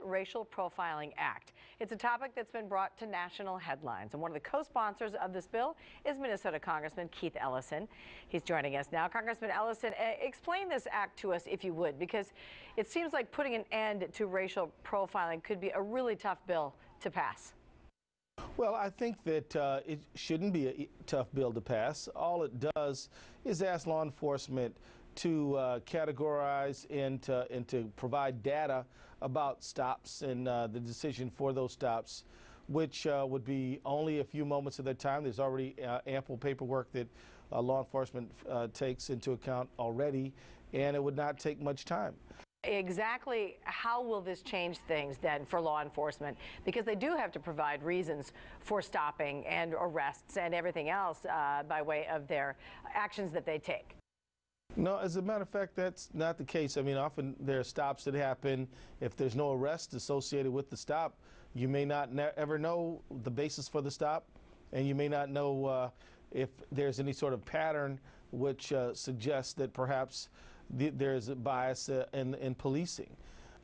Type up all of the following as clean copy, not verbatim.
Racial Profiling Act. It's a topic that's been brought to national headlines, and one of the co-sponsors of this bill is Minnesota Congressman Keith Ellison. He's joining us now. Congressman Ellison, explain this act to us, if you would, because it seems like putting an end to racial profiling could be a really tough bill to pass. Well, I think that it shouldn't be a tough bill to pass. All it does is ask law enforcement to categorize and to provide data about stops and the decision for those stops, which would be only a few moments of their time. There's already ample paperwork that law enforcement takes into account already, and it would not take much time. Exactly how will this change things then for law enforcement? Because they do have to provide reasons for stopping and arrests and everything else by way of their actions that they take. No, as a matter of fact, that's not the case. I mean, often there are stops that happen. If there's no arrest associated with the stop, you may not ever know the basis for the stop, and you may not know if there's any sort of pattern which suggests that perhaps there's a bias in policing.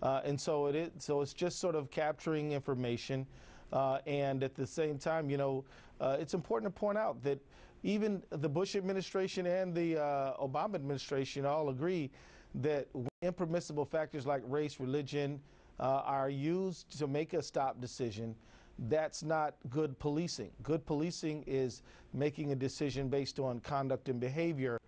And so it's just sort of capturing information. And at the same time, you know, it's important to point out that even the Bush administration and the Obama administration all agree that impermissible factors like race, religion are used to make a stop decision. That's not good policing. Good policing is making a decision based on conduct and behavior,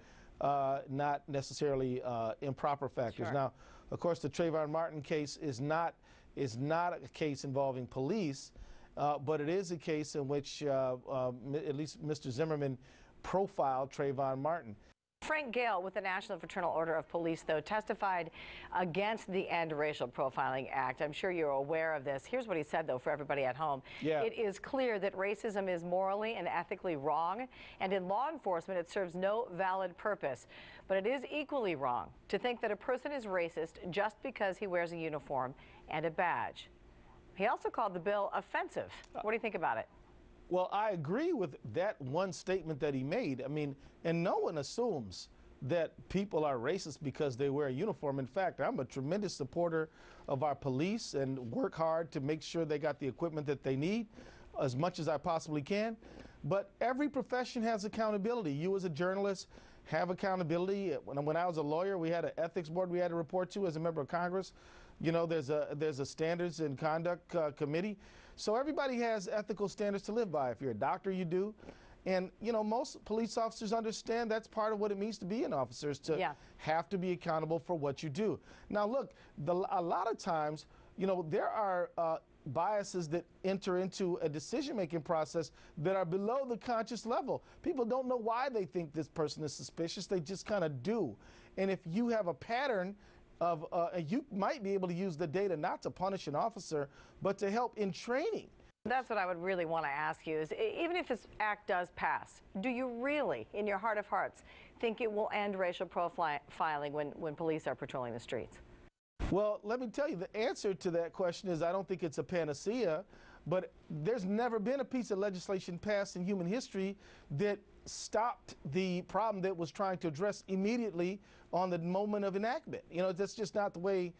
not necessarily improper factors. Sure. Now, of course, the Trayvon Martin case is not a case involving police. But it is a case in which at least Mr. Zimmerman profiled Trayvon Martin. Frank Gale with the National Fraternal Order of Police, though, testified against the End Racial Profiling Act. I'm sure you're aware of this. Here's what he said, though, for everybody at home. Yeah. It is clear that racism is morally and ethically wrong, and in law enforcement it serves no valid purpose. But it is equally wrong to think that a person is racist just because he wears a uniform and a badge. He also called the bill offensive. What do you think about it? Well, I agree with that one statement that he made. I mean, and no one assumes that people are racist because they wear a uniform. In fact, I'm a tremendous supporter of our police and work hard to make sure they got the equipment that they need as much as I possibly can. But every profession has accountability. You as a journalist have accountability. When I was a lawyer, we had an ethics board we had to report to as a member of Congress. You know, there's a standards and conduct committee. So everybody has ethical standards to live by. If you're a doctor, you do. And, you know, most police officers understand that's part of what it means to be an officer, is to have to be accountable for what you do. Now, look, a lot of times, you know, there are biases that enter into a decision-making process that are below the conscious level. People don't know why they think this person is suspicious. They just kind of do. And if you have a pattern of, you might be able to use the data not to punish an officer, but to help in training. That's what I would really want to ask you is, even if this act does pass, do you really, in your heart of hearts, think it will end racial profiling when police are patrolling the streets? Well, let me tell you, the answer to that question is I don't think it's a panacea, but there's never been a piece of legislation passed in human history that stopped the problem that was trying to address immediately on the moment of enactment. You know, that's just not the way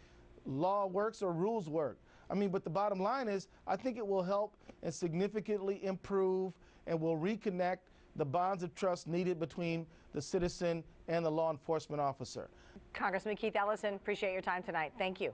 law works or rules work. I mean, but the bottom line is I think it will help and significantly improve and will reconnect the bonds of trust needed between the citizen and the law enforcement officer. Congressman Keith Ellison, appreciate your time tonight. Thank you.